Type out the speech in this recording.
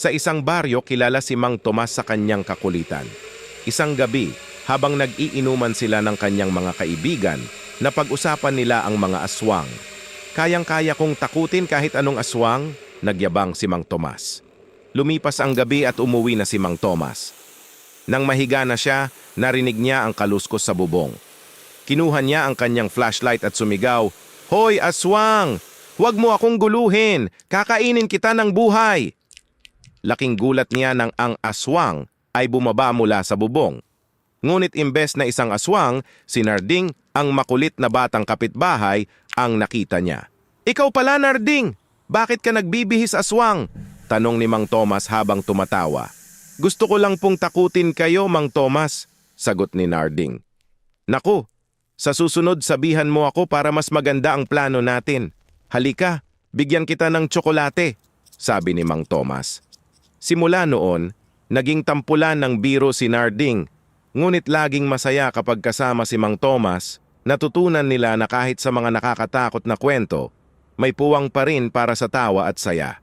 Sa isang baryo, kilala si Mang Tomas sa kanyang kakulitan. Isang gabi, habang nag-iinuman sila ng kanyang mga kaibigan, napag-usapan nila ang mga aswang. Kayang-kaya kong takutin kahit anong aswang, nagyabang si Mang Tomas. Lumipas ang gabi at umuwi na si Mang Tomas. Nang mahiga na siya, narinig niya ang kaluskos sa bubong. Kinuha niya ang kanyang flashlight at sumigaw, "Hoy, aswang! Huwag mo akong guluhin! Kakainin kita ng buhay!" Laking gulat niya nang ang aswang ay bumaba mula sa bubong. Ngunit imbes na isang aswang, si Narding, ang makulit na batang kapitbahay, ang nakita niya. "Ikaw pala, Narding! Bakit ka nagbibihis, aswang?" tanong ni Mang Tomas habang tumatawa. "Gusto ko lang pong takutin kayo, Mang Tomas," sagot ni Narding. "Naku, sa susunod sabihan mo ako para mas maganda ang plano natin. Halika, bigyan kita ng tsokolate," sabi ni Mang Tomas. Simula noon, naging tampulan ng biro si Narding, ngunit laging masaya kapag kasama si Mang Tomas. Natutunan nila na kahit sa mga nakakatakot na kwento, may puwang pa rin para sa tawa at saya.